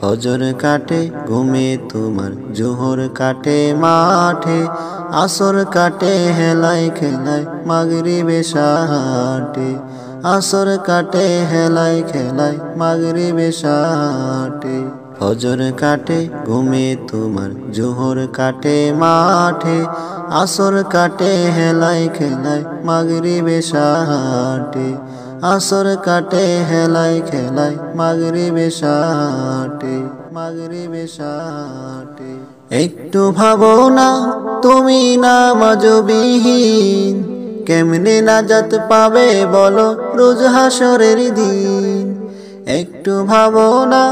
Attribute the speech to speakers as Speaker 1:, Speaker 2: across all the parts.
Speaker 1: ফজর কাটে ঘুমে তোমার, জোহর কাটে মাঠে, আসর কাটে হেলায় খেলায়, মাগরিবে সাহাটে। আসর কাটে হেলায় খেলায়, মাগরিবে সাহাটে। ফজর কাটে ঘুমে তোমার, জোহর কাটে মাঠে, আসর কাটে হেলায় খেলায়, মাগরিবে সাহাটে। আসর কাটে হেলায় খেলায়, মাগরিবে সাহাটে, মাগরিবে সাহাটে। একটু ভাবো না তুমি নামাজবিহীন, কেমনে নাজাত পাবে বলো রোজ হাসরের দিন। একটু ভাবো না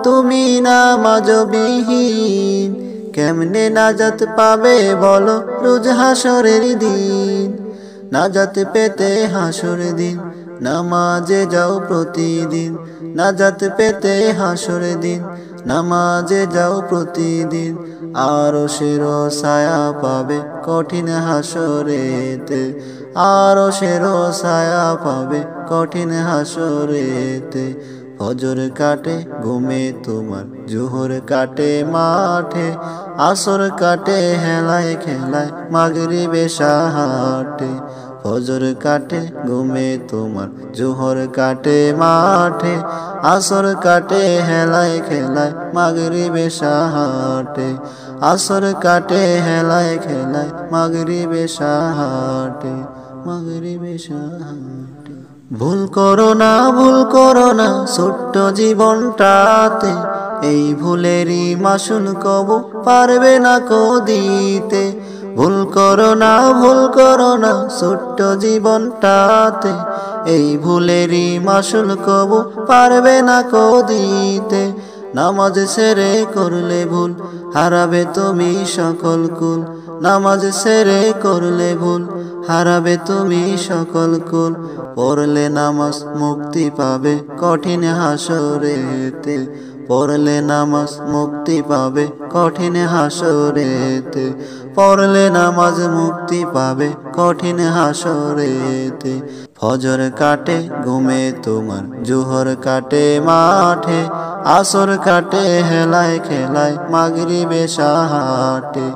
Speaker 1: তুমি নামাজবিহীন, কেমনে নাজাত পাবে বলো রোজ হাসরের দিন। নাজাত পেতে হাসর দিন নামাজে যাও প্রতিদিন, নাজাত পেতে হাসর দিন নামাজে যাও প্রতিদিন। আরশের ছায়া পাবে কঠিন হাসরেতে, আরশের ছায়া পাবে কঠিন হাসরেতে। ফজর কাটে ঘুমে তোমার, জোহর কাটে মাঠে, আসর কাটে হেলায় খেলায়, মাগরিবে সাহাটে। ফজর কাটে ঘুমে তোমার, জোহর কাটে মাঠে, আসর কাটে হেলায় খেলায়, মাগরিবে সাহাটে। আসর কাটে হেলায় খেলায়, মাগরিবে সাহাটে, মাগরিবে সাহাটে। ভুল করো না, ভুল করো না ছোট্ট জীবনটাতে, এই ভুলেরই মাসুল কবু পারবে না কো দিতে। ভুল করো না, ভুল করো না ছোট্ট জীবনটাতে, এই ভুলেরই মাসুল কবু পারবে না কো দিতে। নামাজ ছেড়ে করলে ভুল হারাবে তুমি সকল কুল, নামাজ ছেড়ে করলে ভুল হারাবে তুমি সকল কুল। পড়লে নামাজ মুক্তি পাবে কঠিন হাসরেতে, পড়লে নামাজ মুক্তি পাবে কঠিন হাসরেতে। পড়লে নামাজ মুক্তি পাবে কঠিন হাসরেতে। ফজর কাটে ঘুমে তোমার, জোহর কাটে মাঠে, আসর কাটে হেলায় খেলায়, মাগরিবে সাহাটে।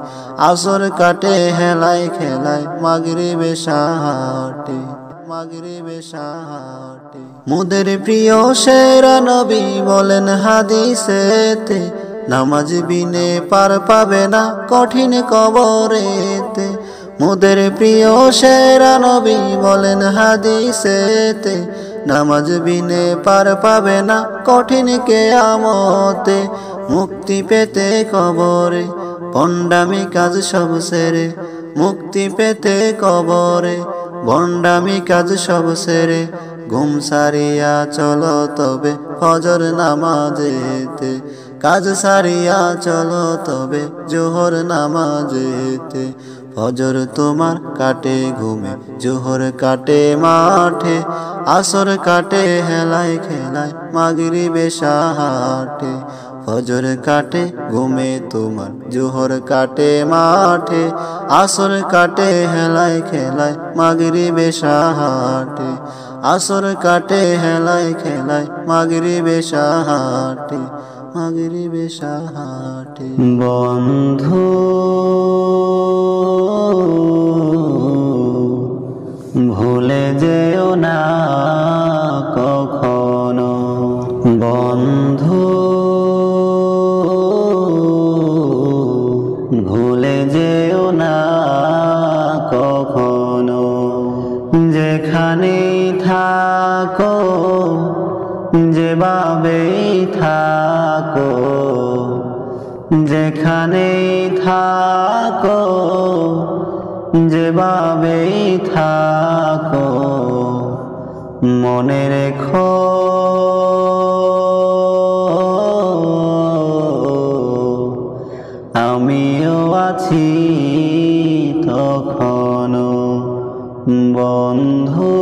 Speaker 1: আসর কাটে হেলায় খেলায়, মাগরিবে সাহাটে, মাগরিবে সাহাটে। মুদের প্রিয় সেরা নবী বলেন হাদিসেতে, নামাজ বিনে পার পাবে না কঠিন কবরেতে। মুদের প্রিয় সেরা নবী বলেন হাদিসেতে, নামাজ বিনে পার পাবে না কঠিন কিয়ামতে। মুক্তি পেতে কবরে ভণ্ডামি কাজ সব সেরে, মুক্তি পেতে কবরে ভণ্ডামি কাজ সব সেরে। ঘুম সারিয়া চলো তবে ফজর নামাজেতে, কাজ সারিয়া চলো তবে জোহর নামাজেতে। ফজর তোমার কাটে ঘুমে, জোহর কাটে মাঠে, আসর কাটে হেলায় খেলায়, মাগরিবে সাহাটে। ফজর কাটে ঘুমে তোমার, জোহর কাটে মাঠে, আসর কাটে হেলায় খেলায়, মাগরিবে সাহাটে। আসর কাটে হেলায় খেলায়, মাগরিবে সাহাটে, মাগরিবে সাহাটে।
Speaker 2: বন্ধু ভুলে যেও না কখনো, বন্ধু ভুলে যেও না কখনো। যেখানেই থাকো, যেভাবেই থাকো, যেখানেই থাকো, যেভাবেই থাকো, মনে রেখো আমিও আছি তখনো। বন্ধু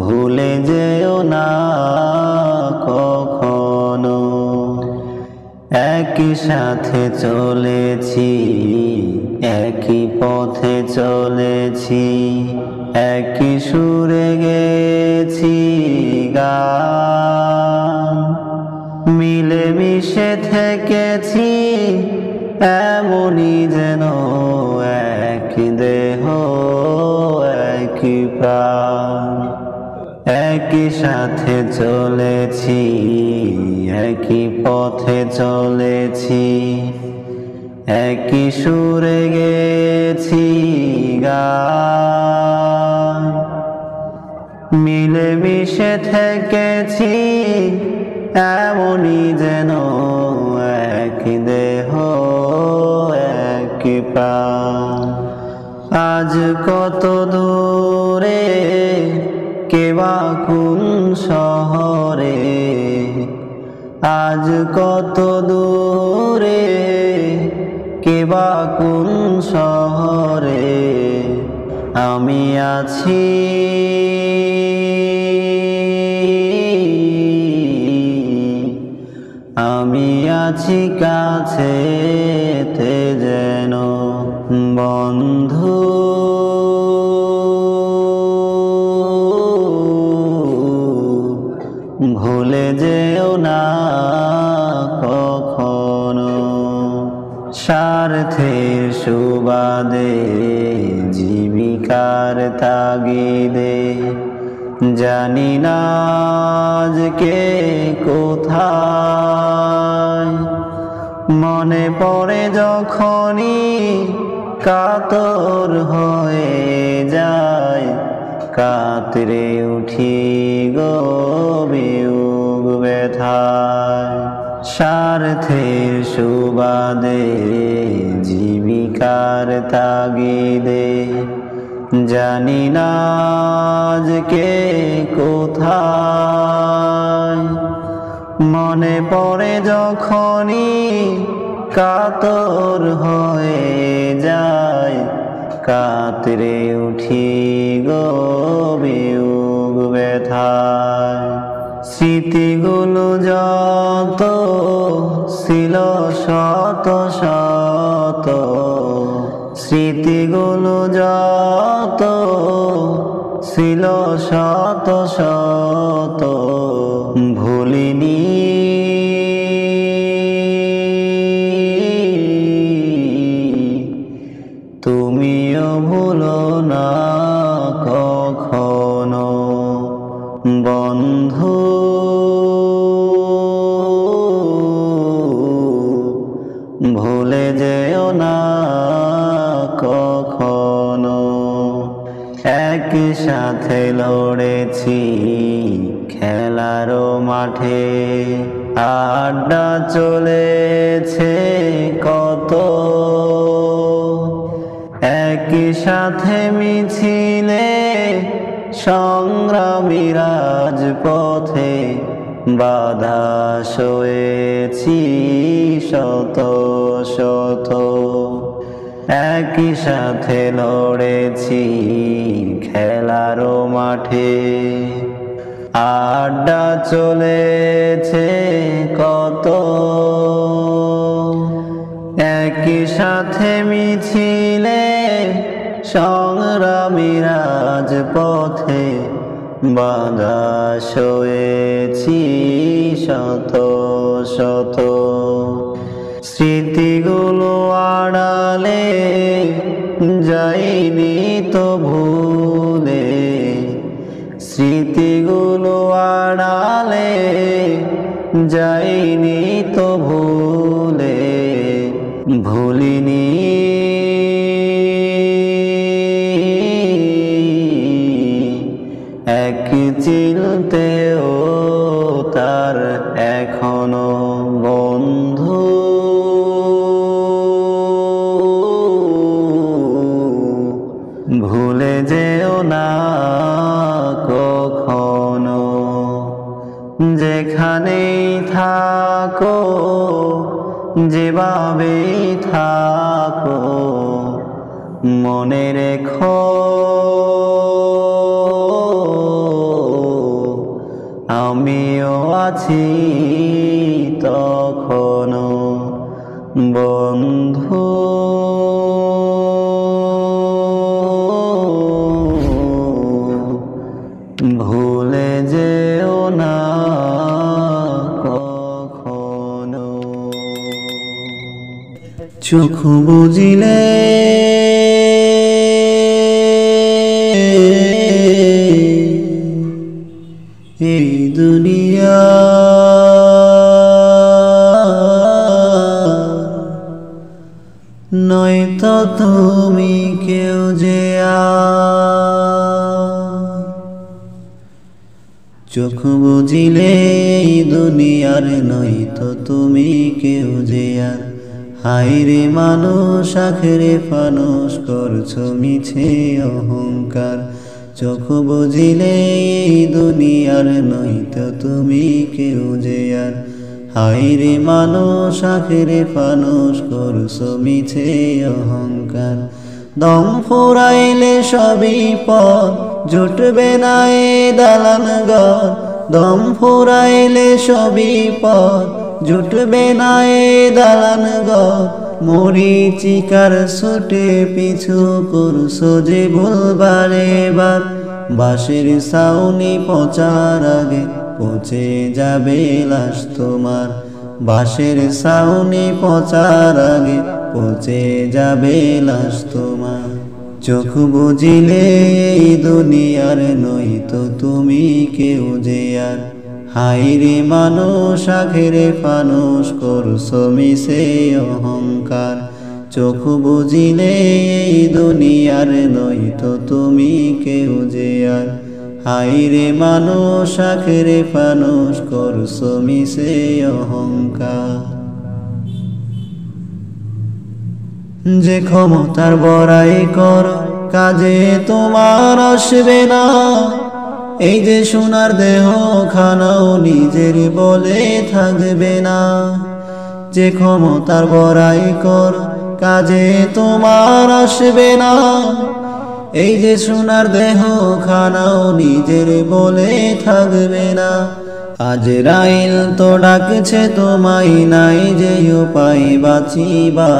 Speaker 2: ভুলে যেও না কখনো। একই সাথে চলেছি, একই পথে চলেছি, একই সুরে গেছি, গান মিলেমিশে থেকেছি এমনই যেন এক দেহ একই প্রাণ একই সাথে চলেছি একই পথে চলেছি একই সুরে গেছি গান মিলেমিশে থেকেছি এমনই যেন এক দেহ একই প্রাণ আজ কত দূরে কেবা কোন শহরে আজ কত দূরে কেবা কোন শহরে আমি আছি আমি আছি কাছেতে যেন বন্ধু ভুলে যেও না কখনো স্বার্থের সুবাদে জীবিকার তাগিদে জানি না আজকে কোথায় মনে পড়ে যখনই কাতর হয়ে যায় কাতরে উঠি গো বিয়োগ ব্যথায় স্বার্থের সুবাদে জীবিকার তাগিদে জানি না আজকে কোথায় মনে পড়ে যখনই কাতর হয়ে যায় কাতরে উঠি গো বিয়োগ ব্যথায় স্মৃতিগুলো যত ছিল শত শত স্মৃতিগুলো যত ছিল শত শত ভুলিনি তুমিও ভুলো না কখনো বন্ধু ভুলে যেও না কখনো একসাথে লড়েছি খেলার মাঠে আড্ডা চলেছে কত একই সাথে মিছিলে সংগ্রামী রাজপথে বাধা সয়েছি শত শত একই সাথে লড়েছি খেলার মাঠে আড্ডা চলেছে কত একই সাথে মিছিলে সংগ্রামী রাজপথে বাধা সয়েছি শত শত স্মৃতিগুলো আড়ালে যাইনি তো ভুলে স্মৃতিগুলো আড়ালে যাইনি তো ভুলে ভুলিনি এক চিলতেও তার এখনো বন্ধু ভুলে যেও না কখনো যেখানেই থাকো যেভাবে থাকো মনে রেখো আমিও আছি তখনো বন্ধু ভুলে যেও
Speaker 1: চোখ বুজিলে এই দুনিয়া নয়তো তুমি কেউ যে চোখ বুঝিলে এই দুনিয়ার নয়তো তুমি কেউ যে হায়রে মানুষ আখেরে ফানুষ করছো মিছে অহংকার চোখ বুঝিলে এই দুনিয়ার নয়তো তুমি কেউ যে হায়রে মানুষ আখেরে ফানুষ করছো মিছে অহংকার দম ফুরাইলে সবই পথ জুটবে না এ দালান ঘর দম ফুরাইলে সবই পথ জুটবে না এ দালান ঘর মরিচিকার ছুটে পিছু করছো যে ভুলবারে বার বাঁশের ছাউনি পচার আগে পচে যাবে লাশ তোমার বাঁশের ছাউনি পচার আগে পচে যাবে লাশ তোমার চোখ বুঝিলে এই দুনিয়ার নয়তো তুমি কেউ যে হায়রে মানুষ আখেরে ফানুষ করছো মিছে অহংকার চোখ বুঝিলে এই দুনিয়ার নয়তো তুমি কেউ যে হায়রে মানুষ আখেরে ফানুষ করছো মিছে অহংকার যে ক্ষমতার বড়াই কর কাজে তোমার আসবে না এই যে সোনার দেহ খানাও নিজের বলে থাকবে না যে ক্ষমতার বড়াই কর কাজে তোমার আসবে না এই যে সোনার দেহ খানাও নিজের বলে থাকবে না আজরাইল তো ডাকছে তোমায় নাই যে উপায় বাঁচিবা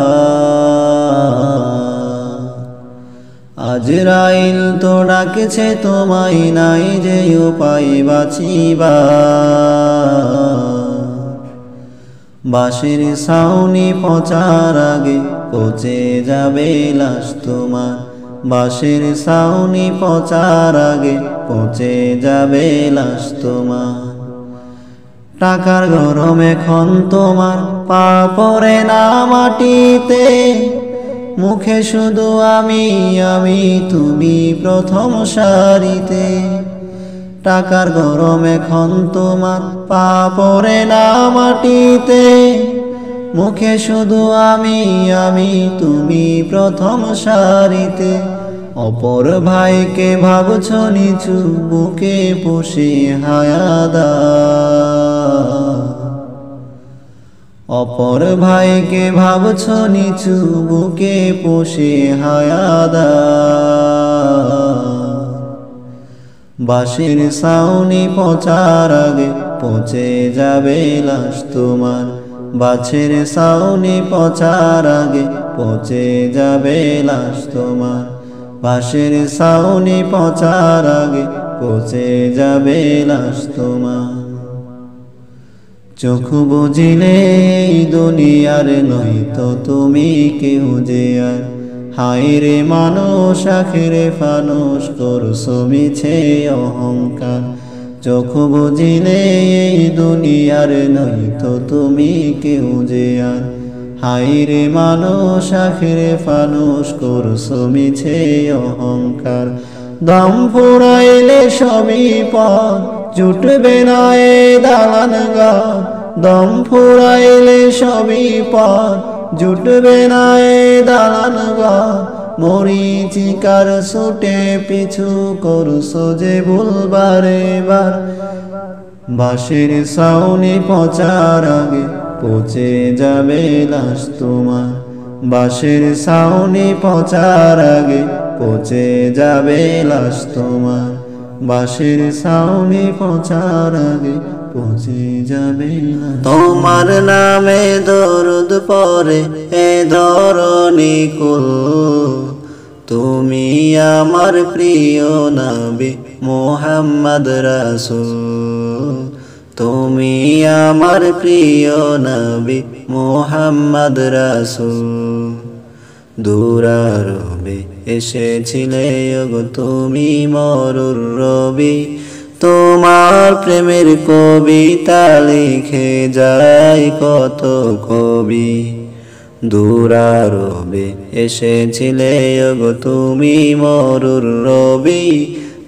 Speaker 1: আজরাইল তো ডাকছে তোমায় নাই যে উপায় বাঁচিবা বাঁশের ছাউনি পচার আগে পচে যাবে লাশ তোমার বাঁশের ছাউনি পচার আগে পচে যাবে লাশ তোমার টাকার গরম এখন তোমার পা পড়ে না মাটিতে মুখে শুধু আমি আমি তুমি প্রথম সারিতে টাকার গরম এখন তোমার পা পড়ে না মাটিতে মুখে শুধু আমি আমি তুমি প্রথম সারিতে অপর ভাইকে ভাবছো নিচু বুকে পুষে হায়াদা অপর ভাইকে ভাবছো নিচু বুকে পুষে হায়াদা বাঁশের ছাউনি পচার আগে পচে যাবে লাশ তোমার বাঁশের ছাউনি পচার আগে পচে যাবে লাশ তোমার বাঁশের ছাউনি পচার আগে পচে যাবে লাশ তোমার চোখ বুঝিলে এই দুনিয়ার নয়তো তুমি কেউ যে হায়রে মানুষ আখেরে ফানুষ করছো মিছে অহংকার চোখ বুঝিলে এই দুনিয়ার নয়তো তুমি কেউ যে হায়রে মানুষ আখেরে ফানুষ করছো মিছে অহংকার দম ফুরাইলে সবই পথ জুটবে না এ দালান ঘর দম ফুরাইলে সবই পথ জুটবে না এ দালান ঘর মরিচিকার ছুটে পিছু করছো যে ভুলবারে বার বাঁশের ছাউনি পচার আগে পচে যাবে লাশ তোমার বাঁশের ছাউনি পচার আগে পচে যাবে লাশ তোমার বাঁশের ছাউনি পচার আগে পচে যাবে তোমার নামে দরুদ পড়ে এ ধরণী কুল তুমি আমার প্রিয় নবী মুহাম্মদ রাসূল তুমি আমার প্রিয় নবী মুহাম্মদ রাসূল দুরারবে এসেছিলে ওগো তুমি মরুর রবি তোমার প্রেমের কবিতা লিখে যায় কত কবি দুরারবে এসেছিলে ওগো তুমি মরুর রবি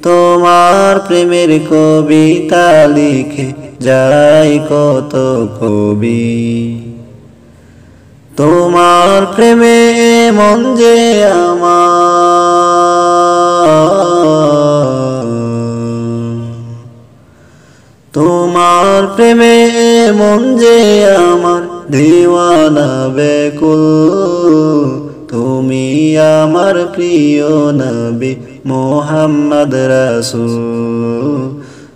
Speaker 1: তোমার প্রেমের কবিতা লিখে যায় কত কবি তোমার প্রেমে মন যে আমার তোমার প্রেমে মন যে আমার দিওয়ানা বেকুল তুমি আমার প্রিয় নবী মুহাম্মদ রাসূল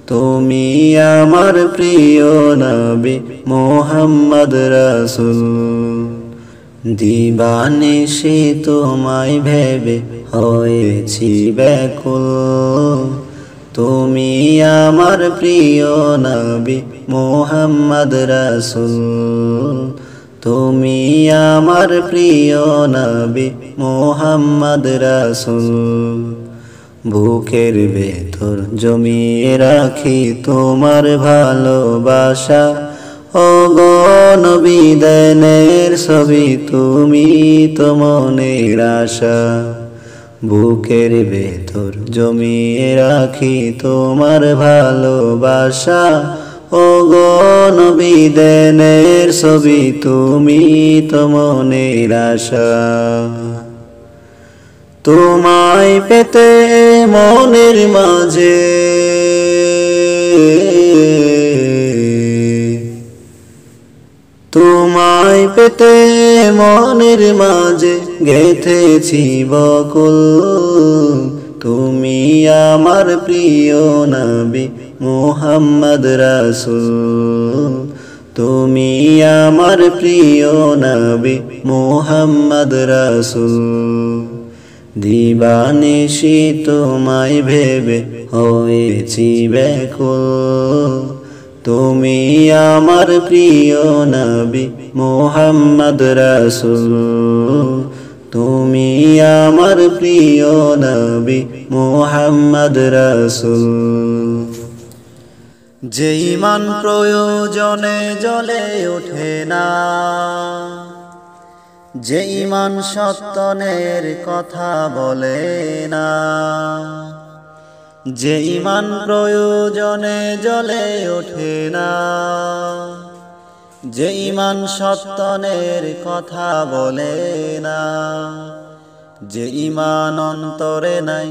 Speaker 1: তুমি আমার প্রিয় নবী মুহাম্মদ রাসূল দিবানিশি তোমায় ভেবে হয়েছি ব্যাকুল তুমি আমার প্রিয় নবী মুহাম্মদ রাসূল তুমি আমার প্রিয় নবী মুহাম্মদ রাসূল বুকের ভেতর জমিয়ে রাখি তোমার ভালোবাসা ওগো নবী দেনের ছবি তুমি তো মনের আশা বুকের ভেতর জমিয়ে রাখি তোমার ভালোবাসা ওগো নবী দেনের ছবি তুমি তো মনের আশা তোমায় পেতে মনের মাঝে তোমায় পেতে মনের মাঝে গেঁথেছি বকুল তুমি আমার প্রিয় নবী মুহাম্মদ রাসূল তুমি আমার প্রিয় নবী মুহাম্মদ রাসূল দিবানিশি তোমায় ভেবে হয়েছি ব্যাকুল তুমি আমার প্রিয় নবী মুহাম্মদ রাসূল তুমি আমার প্রিয় নবী মুহাম্মদ রাসূল যে ঈমান প্রয়োজনে জ্বলে ওঠে না যে ঈমান সত্যনের কথা বলে না যে ঈমান প্রয়োজনে জ্বলে ওঠে না যে ঈমান সত্যনের কথা বলে না যে ঈমান অন্তরে নাই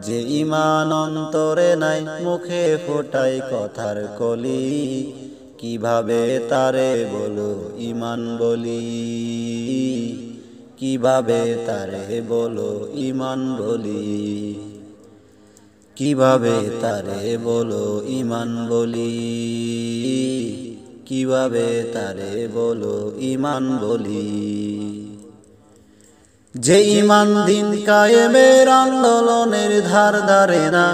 Speaker 1: যে ঈমান অন্তরে নাই মুখে ফোটায় কথার কলি কিভাবে তারে বলো ঈমান বলি কিভাবে তারে বলো ঈমান বলি কিভাবে তারে বলো ঈমান বলি কিভাবে তারে বলো ঈমান বলি যে ঈমান দিন কায়েমের আন্দোলনের ধার ধারে না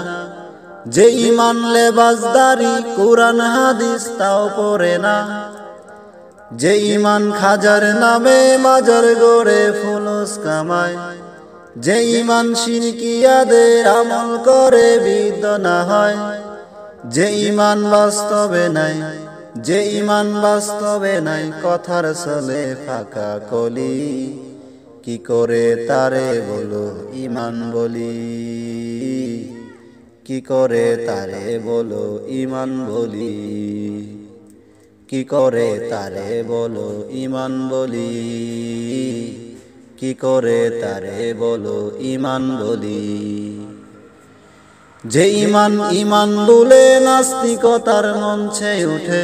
Speaker 1: যে ঈমান লেবাসদারি কুরআন হাদিস তাও পড়ে না যে ঈমান খাজার নামে মাজার গড়ে ফুলুস কামায় যে ঈমান শিরকিয়াদের আমল করে বিদ্য না হয় যে ঈমান বাস্তবে নাই যে ঈমান বাস্তবে নাই কথার চলে ফাঁকা কলি কি করে তারে বলো ঈমান বলি কি করে তারে বলো ঈমান বলি কি করে তারে বলো ঈমান বলি কি করে তারে বলো ঈমান বলি যে ঈমান ঈমান বলে নাস্তিকতার মঞ্চে ওঠে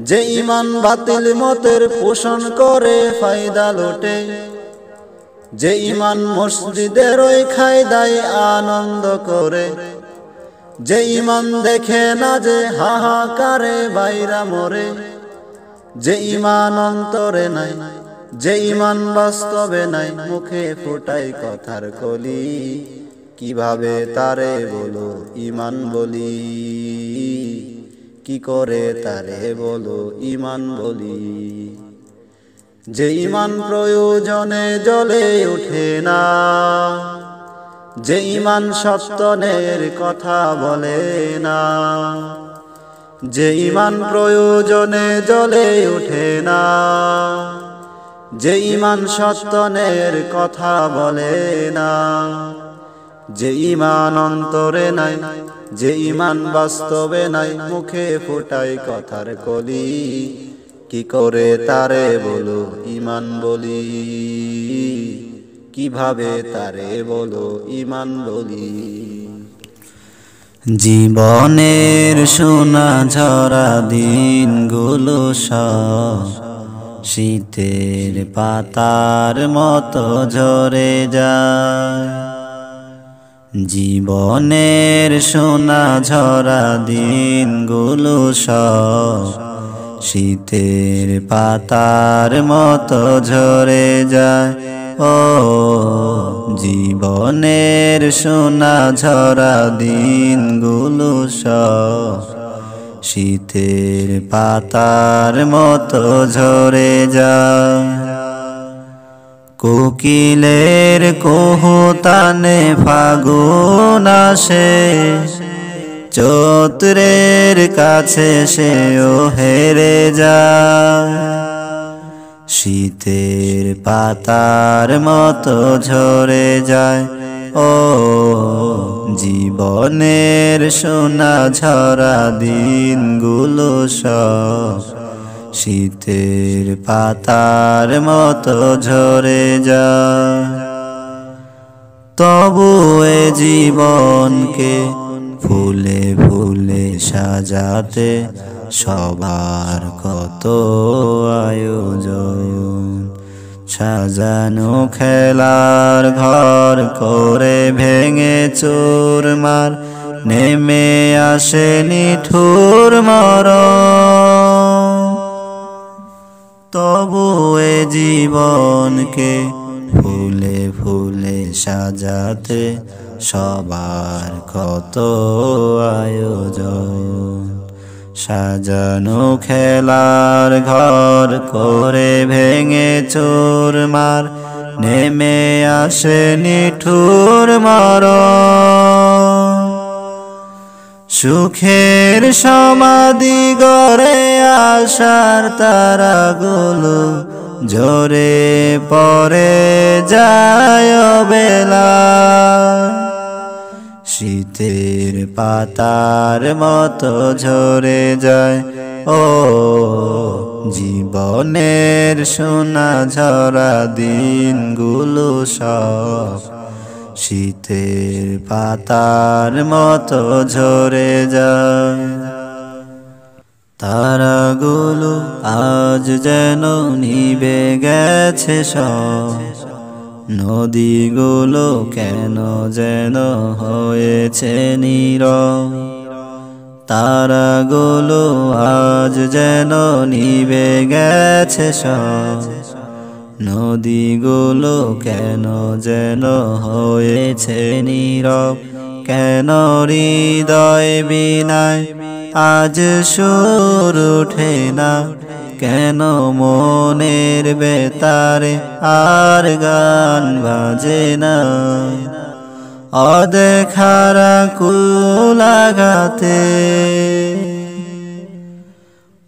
Speaker 1: যে ঈমান বাতিল মতের পোষণ করে ফায়দা লোটে যে ঈমান মসজিদের ওই খায়দায় আনন্দ করে যে ঈমান দেখে না যে হাহাকারে বাইরা মরে যে ঈমান অন্তরে নাই যে ঈমান বাস্তবে নাই মুখে ফোটায় কথার কলি কিভাবে তারে বলো ঈমান বলি কি করে তারে বলো ঈমান বলি। যে ঈমান প্রয়োজনে জ্বলে ওঠে না, যে ঈমান সত্যনের কথা বলে না, যে ঈমান প্রয়োজনে জ্বলে ওঠে না, যে ঈমান সত্যনের কথা বলে না, যে ঈমান অন্তরে নাই, যে ঈমান বাস্তবে নাই, মুখে ফোটায় কথার কলি, কি করে তারে বলো ঈমান বলি। কিভাবে তারে বলো ঈমান বলি।
Speaker 2: জীবনের সোনা ঝরা দিনগুলো সব শীতের পাতার মতো ঝরে যায়। জীবনের সোনা ঝরা দিনগুলো সব শীতের পাতার মতো ঝরে যায়। ও জীবনের সোনা ঝরা দিনগুলো সব শীতের পাতার মতো ঝরে যায়। কোকিলের কুহুতানে ফাগুন আসে, চতুরের কাছে সেও হেরে যায়। শীতের পাতার মতো ঝরে যায়। ও জীবনের সোনা ঝরা দিনগুলো সব শীতের পাতার মতো ঝরে যায়। তবু এ জীবনকে ফুলে ফুলে সাজাতে সবার কত আয়োজন। সাজানো খেলার ঘর করে ভেঙে চুরমার নেমে আসে নিঠুর মরণ। তবু এ জীবনকে ফুলে ফুলে সাজাতে সবার কত আয়োজন। সাজানো খেলার ঘর করে ভেঙে চুরমার নেমে আসে নিঠুর মরণ। সুখের সমাধি গড়ে আশার তারাগুলো ঝরে পড়ে যায় বেলা। শীতের পাতার মতো ঝরে যায়। ও জীবনের সোনা ঝরা দিনগুলো সব শীতের পাতার মতো ঝরে যায়। তারাগুলো আজ যেন নিভে গেছে সব, নদীগুলো কেন যেন হয়েছে নীরব। তারাগুলো আজ যেন নিভে গেছে সব, নদীগুলো কেন যেন হয়েছে নীরব। কেন হৃদয় বিনায় আজ সুর ওঠে না, কেন মনের বেতারে আর গান বাজে না। অদেখারা কুলাগাতে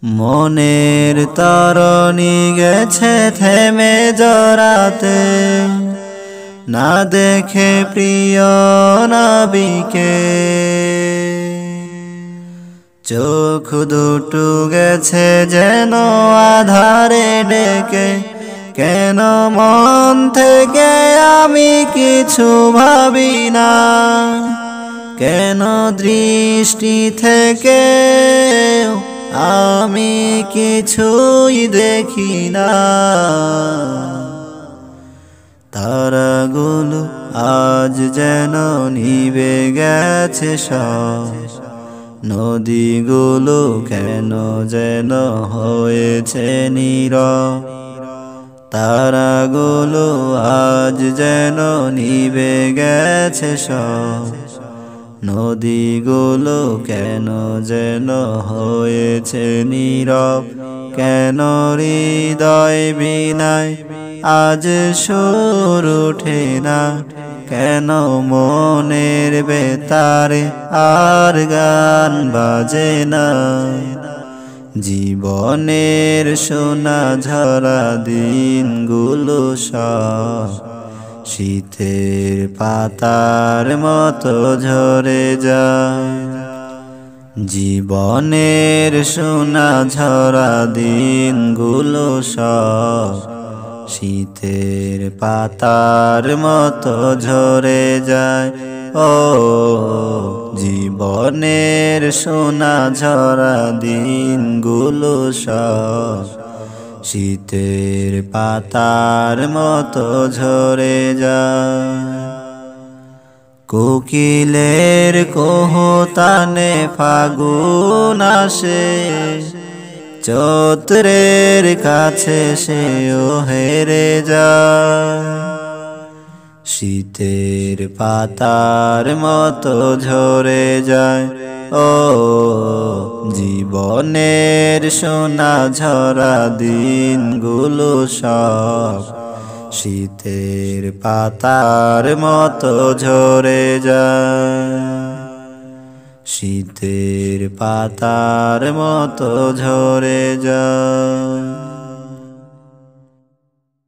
Speaker 2: মনের তরণী গেছে থেমে জড়াতে। না দেখে প্রিয় নবীকে চোখ দুটো গেছে যেন আধারে ডেকে। কেন মন থেকে আমি কিছু ভাবি না, কেন দৃষ্টি থেকে আমি কিছুই দেখি না। তারাগুলো আজ যেন নিভে গেছে সব, নদীগুলো কেন যেন হয়েছে নীরব। তারাগুলো আজ যেন নিভে গেছে সব, নদীগুলো কেন যেন হয়েছে নীরব, কেন হৃদয় বিনায় আজ সুর ওঠে না, কেন মনের বেতারে আর গান বাজে না। জীবনের সোনা ঝরা দিনগুলো সব শীতের পাতার মতো ঝরে যায়। জীবনের সোনা ঝরা দিনগুলো সব শীতের পাতার মতো ঝরে যায়। ও জীবনের সোনা ঝরা দিনগুলো সব শীতের পাতার মতো ঝরে যায়। কোকিলের কোহতানে ফাগুন আসে, চৈত্রের কাছে সেও হেরে যায়। শীতের পাতার মতো ঝরে যায়। ও জীবনের সোনা ঝরা দিনগুলো সব শীতের পাতার মতো ঝরে যায়। শীতের পাতার মতো ঝরে যায়।